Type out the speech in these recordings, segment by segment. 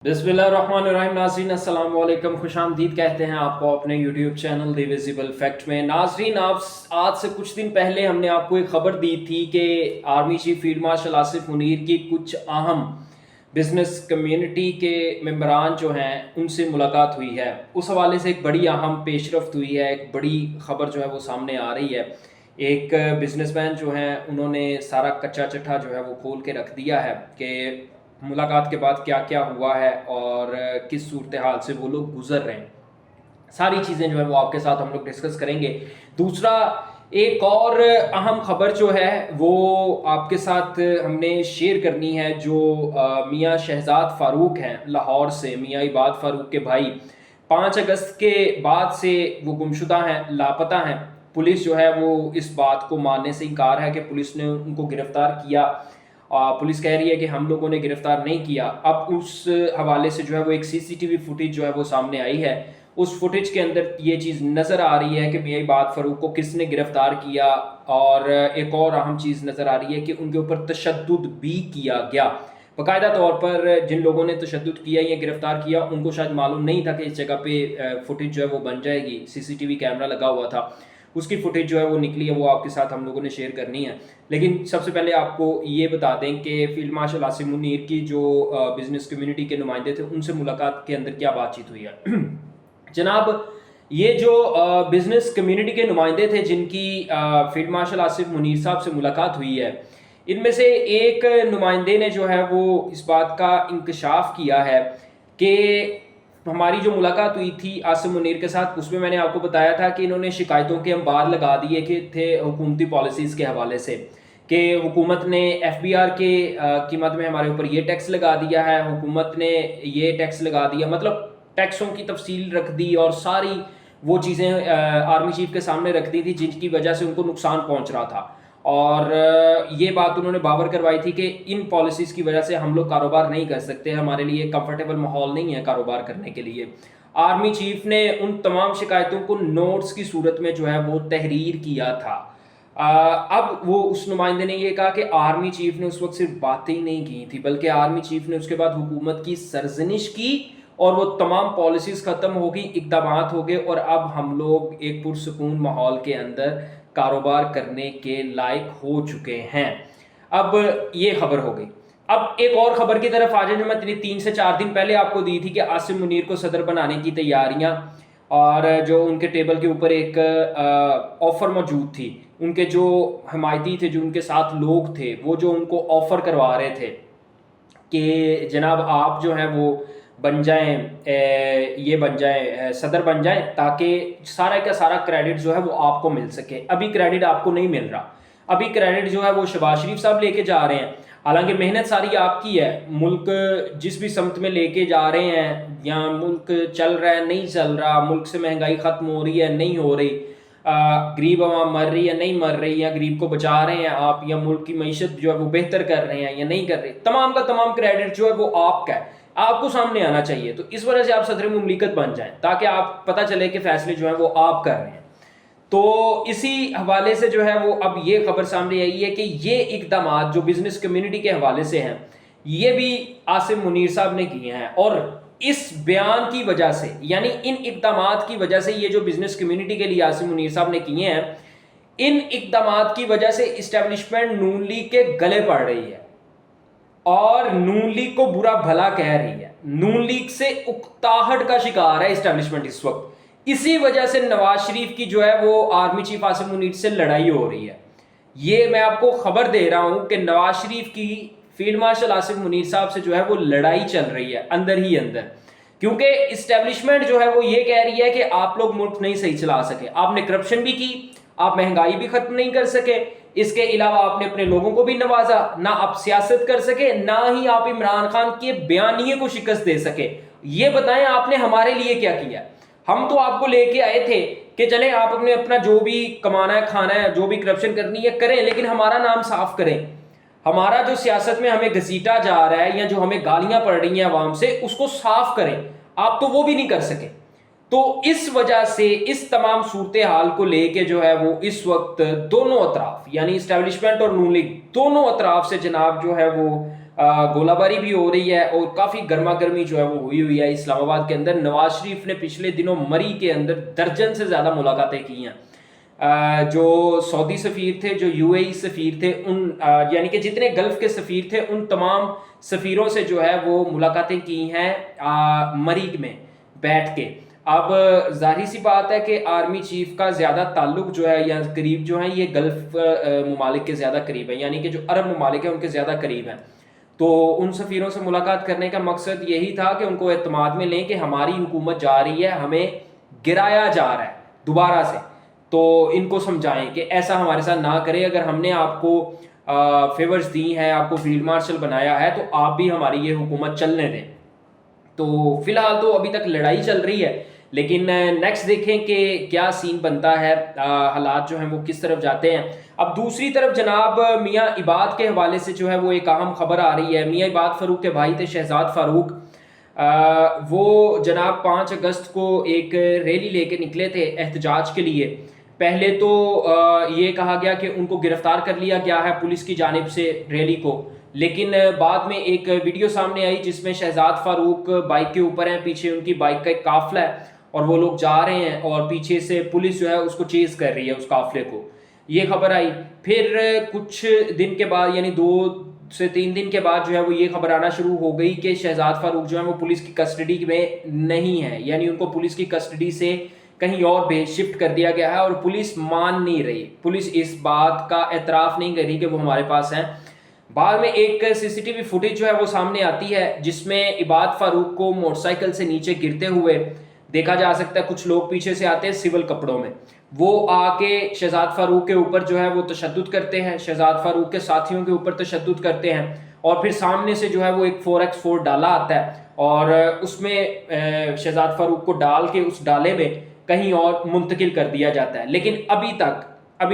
बिस्मिल्लाहिर्रहमानिर्रहीम। नाज़रीन अस्सलाम वालेकुम, खुश आमदीद कहते हैं आपको अपने YouTube channel the visible fact में। नाज़रीन, आप आज से कुछ दिन पहले हमने आपको एक ख़बर दी थी कि army chief field marshal Asif Munir की कुछ अहम बिज़नेस कम्युनिटी के मेंबरान जो हैं उनसे मुलाकात हुई है। उस हवाले से एक बड़ी अहम पेशरफ्त हुई है, एक बड़ी ख़बर जो है वो सामने आ रही है। एक बिजनेसमैन जो हैं उन्होंने सारा कच्चा चिट्ठा जो है वो खोल के रख दिया है कि मुलाकात के बाद क्या क्या हुआ है और किस सूरत हाल से वो लोग गुजर रहे हैं। सारी चीज़ें जो है वो आपके साथ हम लोग डिस्कस करेंगे। दूसरा, एक और अहम खबर जो है वो आपके साथ हमने शेयर करनी है, जो मियाँ शहजाद फ़ारूक हैं लाहौर से, मियाँ इबाद फ़ारूक के भाई 5 अगस्त के बाद से वो गुमशुदा हैं, लापता हैं। पुलिस जो है वो इस बात को मानने से इनकार है कि पुलिस ने उनको गिरफ़्तार किया। पुलिस कह रही है कि हम लोगों ने गिरफ़्तार नहीं किया। अब उस हवाले से जो है वो एक सीसीटीवी फुटेज जो है वो सामने आई है। उस फुटेज के अंदर ये चीज़ नज़र आ रही है कि मियाँ इबाद फ़ारूक को किसने गिरफ़्तार किया, और एक और अहम चीज़ नज़र आ रही है कि उनके ऊपर तशद्दुद भी किया गया। बाकायदा तौर पर जिन लोगों ने तशद्दुद किया या गिरफ़्तार किया उनको शायद मालूम नहीं था कि इस जगह पे फुटेज जो है वो बन जाएगी। सीसीटीवी कैमरा लगा हुआ था, उसकी फुटेज जो है वो निकली है, वो आपके साथ हम लोगों ने शेयर करनी है। लेकिन सबसे पहले आपको ये बता दें कि फील्ड मार्शल आसिफ मुनीर की जो बिज़नेस कम्युनिटी के नुमाइंदे थे उनसे मुलाकात के अंदर क्या बातचीत हुई है। जनाब, ये जो बिज़नेस कम्युनिटी के नुमाइंदे थे जिनकी फील्ड मार्शल आसिफ मुनीर साहब से मुलाकात हुई है, इनमें से एक नुमाइंदे ने जो है वो इस बात का इंकशाफ किया है कि हमारी जो मुलाकात हुई थी आसिफ मुनीर के साथ, उसमें मैंने आपको बताया था कि इन्होंने शिकायतों के अंबार लगा दिए कि थे हुकूमती पॉलिसीज़ के हवाले से, कि हुकूमत ने एफबीआर के कीमत में हमारे ऊपर ये टैक्स लगा दिया है, हुकूमत ने ये टैक्स लगा दिया, मतलब टैक्सों की तफसील रख दी और सारी वो चीज़ें आर्मी चीफ के सामने रख दी थी जिनकी वजह से उनको नुकसान पहुंच रहा था। और ये बात उन्होंने बावर करवाई थी कि इन पॉलिसीज़ की वजह से हम लोग कारोबार नहीं कर सकते, हमारे लिए कंफर्टेबल माहौल नहीं है कारोबार करने के लिए। आर्मी चीफ ने उन तमाम शिकायतों को नोट्स की सूरत में जो है वो तहरीर किया था। अब वो उस नुमाइंदे ने ये कहा कि आर्मी चीफ ने उस वक्त सिर्फ बातें ही नहीं की थी, बल्कि आर्मी चीफ ने उसके बाद हुकूमत की सरजनिश की और वो तमाम पॉलिसीज़ ख़त्म हो गई, इक़दामात हो गए और अब हम लोग एक पुरसकून माहौल के अंदर कारोबार करने के लायक हो चुके हैं। अब ये खबर हो गई। अब एक और खबर की तरफ आ जाए जो मैं 3 से 4 दिन पहले आपको दी थी कि आसिफ मुनीर को सदर बनाने की तैयारियां, और जो उनके टेबल के ऊपर एक ऑफ़र मौजूद थी, उनके जो हमायती थे, जो उनके साथ लोग थे, वो जो उनको ऑफ़र करवा रहे थे कि जनाब आप जो हैं वो बन जाएं, ये बन जाएं, सदर बन जाएं, ताकि सारा का सारा क्रेडिट जो है वो आपको मिल सके। अभी क्रेडिट आपको नहीं मिल रहा, अभी क्रेडिट जो है वो शहबाज शरीफ साहब लेके जा रहे हैं। हालांकि मेहनत सारी आपकी है, मुल्क जिस भी समत में लेके जा रहे हैं, या मुल्क चल रहा है नहीं चल रहा, मुल्क से महंगाई ख़त्म हो रही है नहीं हो रही, गरीब आवाम मर रही है नहीं मर रही, या गरीब को बचा रहे हैं आप, या मुल्क की मईशत जो है वो बेहतर कर रहे हैं या नहीं कर रहे, तमाम का तमाम क्रेडिट जो है वो आपका है, आपको सामने आना चाहिए। तो इस वजह से आप सदर मुमलिकत बन जाएं ताकि आप पता चले कि फैसले जो हैं वो आप कर रहे हैं। तो इसी हवाले से जो है वो अब ये खबर सामने आई है कि ये इकदाम जो बिजनेस कम्युनिटी के हवाले से हैं, ये भी आसिफ मुनीर साहब ने किए हैं। और इस बयान की वजह से, यानी इन इकदाम की वजह से, ये जो बिजनेस कम्युनिटी के लिए आसिफ मुनीर साहब ने किए हैं, इन इकदाम की वजह से इस्टेब्लिशमेंट नून लीग के गले पड़ रही है और नून लीग को बुरा भला कह रही है। नून लीग से उकताहट का शिकार है इस्टेब्लिशमेंट इस वक्त। इसी वजह से नवाज शरीफ की जो है वो आर्मी चीफ आसिफ मुनीर से लड़ाई हो रही है। ये मैं आपको खबर दे रहा हूं कि नवाज शरीफ की फील्ड मार्शल आसिफ मुनीर साहब से जो है वो लड़ाई चल रही है अंदर ही अंदर, क्योंकि इस्टेब्लिशमेंट जो है वो ये कह रही है कि आप लोग मुल्क नहीं सही चला सके, आपने करप्शन भी की, आप महंगाई भी खत्म नहीं कर सके, इसके अलावा आपने अपने लोगों को भी नवाजा, ना आप सियासत कर सके, ना ही आप इमरान खान के बयानिए को शिकस्त दे सके। ये बताएं आपने हमारे लिए क्या किया। हम तो आपको लेके आए थे कि चलें आप अपने अपना जो भी कमाना है खाना है, जो भी करप्शन करनी है करें, लेकिन हमारा नाम साफ करें। हमारा जो सियासत में हमें घसीटा जा रहा है या जो हमें गालियां पड़ रही हैं आवाम से, उसको साफ करें। आप तो वो भी नहीं कर सके। तो इस वजह से इस तमाम सूरत हाल को लेके जो है वो इस वक्त दोनों अतराफ, यानी इस्टेब्लिशमेंट और नून लीग, दोनों अतराफ से जनाब जो है वो गोलाबारी भी हो रही है और काफ़ी गर्मा गर्मी जो है वो हुई है इस्लामाबाद के अंदर। नवाज शरीफ ने पिछले दिनों मरी के अंदर दर्जन से ज़्यादा मुलाकातें की हैं। जो सऊदी सफ़ीर थे, जो यूएई सफ़ीर थे, उन यानी कि जितने गल्फ़ के सफ़ीर थे उन तमाम सफ़ीरों से जो है वो मुलाकातें की हैं मरी में बैठ के। अब ज़ाहिर सी बात है कि आर्मी चीफ का ज़्यादा ताल्लुक जो है या करीब जो है ये गल्फ़ ममालिक के ज़्यादा करीब है, यानी कि जो अरब ममालिक हैं उनके ज़्यादा करीब हैं। तो उन सफ़ीरों से मुलाकात करने का मकसद यही था कि उनको एतमाद में लें कि हमारी हुकूमत जा रही है, हमें गिराया जा रहा है दोबारा से, तो इनको समझाएं कि ऐसा हमारे साथ ना करें। अगर हमने आपको फेवर्स दी हैं, आपको फील्ड मार्शल बनाया है, तो आप भी हमारी ये हुकूमत चलने दें। तो फिलहाल तो अभी तक लड़ाई चल रही है, लेकिन नेक्स्ट देखें कि क्या सीन बनता है, हालात जो हैं वो किस तरफ जाते हैं। अब दूसरी तरफ जनाब मियाँ इबाद के हवाले से जो है वो एक अहम खबर आ रही है। मियाँ इबाद फ़ारूक के भाई थे शहजाद फ़ारूक, वो जनाब 5 अगस्त को एक रैली लेके निकले थे एहतजाज के लिए। पहले तो ये कहा गया कि उनको गिरफ्तार कर लिया गया है पुलिस की जानिब से रैली को, लेकिन बाद में एक वीडियो सामने आई जिसमें शहजाद फ़ारूक बाइक के ऊपर हैं, पीछे उनकी बाइक का एक काफ़िला है और वो लोग जा रहे हैं और पीछे से पुलिस जो है उसको चेज़ कर रही है, उस काफ़िले को। ये खबर आई। फिर कुछ दिन के बाद, यानी 2 से 3 दिन के बाद जो है वो ये खबर आना शुरू हो गई कि शहजाद फ़ारूक जो है वो पुलिस की कस्टडी में नहीं है, यानी उनको पुलिस की कस्टडी से कहीं और शिफ्ट कर दिया गया है और पुलिस मान नहीं रही, पुलिस इस बात का एतराफ़ नहीं कर रही कि वो हमारे पास हैं। बाद में एक सीसीटीवी फुटेज जो है वो सामने आती है जिसमें इबाद फ़ारूक को मोटरसाइकिल से नीचे गिरते हुए देखा जा सकता है। कुछ लोग पीछे से आते हैं सिविल कपड़ों में, वो आके शहजाद फ़ारूक के ऊपर जो है वो तशद्दुद करते हैं, शहजाद फ़ारूक के साथियों के ऊपर तशद्दुद करते हैं और फिर सामने से जो है वो एक 4x4 डाला आता है और उसमें शहजाद फ़ारूक को डाल के उस डाले में कहीं और मुंतकिल कर दिया जाता है। लेकिन अभी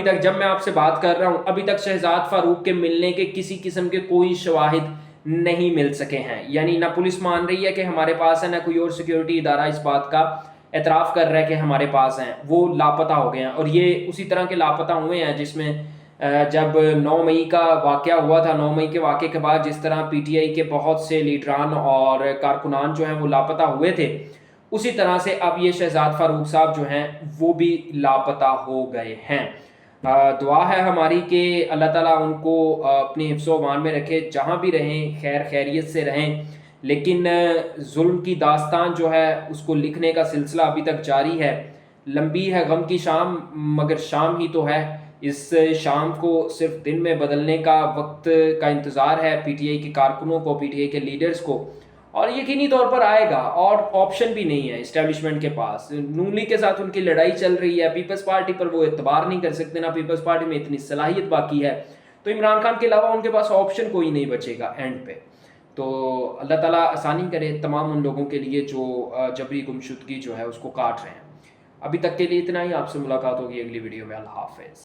तक जब मैं आपसे बात कर रहा हूं, अभी तक शहजाद फ़ारूक के मिलने के किसी किस्म के कोई शवाहिद नहीं मिल सके हैं। यानी ना पुलिस मान रही है कि हमारे पास है, ना कोई और सिक्योरिटी इदारा इस बात का एतराफ़ कर रहा है कि हमारे पास हैं। वो लापता हो गए हैं और ये उसी तरह के लापता हुए हैं जिसमें जब 9 मई का वाक़या हुआ था, 9 मई के वाक़े के बाद जिस तरह पीटीआई के बहुत से लीडरान और कारकुनान जो हैं वो लापता हुए थे, उसी तरह से अब ये शहजाद फ़ारूक साहब जो हैं वो भी लापता हो गए हैं। दुआ है हमारी कि अल्लाह ताला उनको अपने हिफ्ज़-ओ अमान में रखे, जहाँ भी रहें खैर खैरियत से रहें। लेकिन जुल्म की दास्तान जो है उसको लिखने का सिलसिला अभी तक जारी है। लंबी है गम की शाम, मगर शाम ही तो है। इस शाम को सिर्फ दिन में बदलने का वक्त का इंतज़ार है पीटीआई के कारकुनों को, पीटीआई के लीडर्स को, और यकीनी तौर पर आएगा। और ऑप्शन भी नहीं है इस्टेब्लिशमेंट के पास। नून लीग के साथ उनकी लड़ाई चल रही है, पीपल्स पार्टी पर वो एतबार नहीं कर सकते, ना पीपल्स पार्टी में इतनी सलाहियत बाकी है, तो इमरान खान के अलावा उनके पास ऑप्शन कोई नहीं बचेगा एंड पे। तो अल्लाह ताला आसानी करे तमाम उन लोगों के लिए जो जबरी गुमशुदगी जो है उसको काट रहे हैं। अभी तक के लिए इतना ही। आपसे मुलाकात होगी अगली वीडियो में। अल्लाह हाफ़िज़।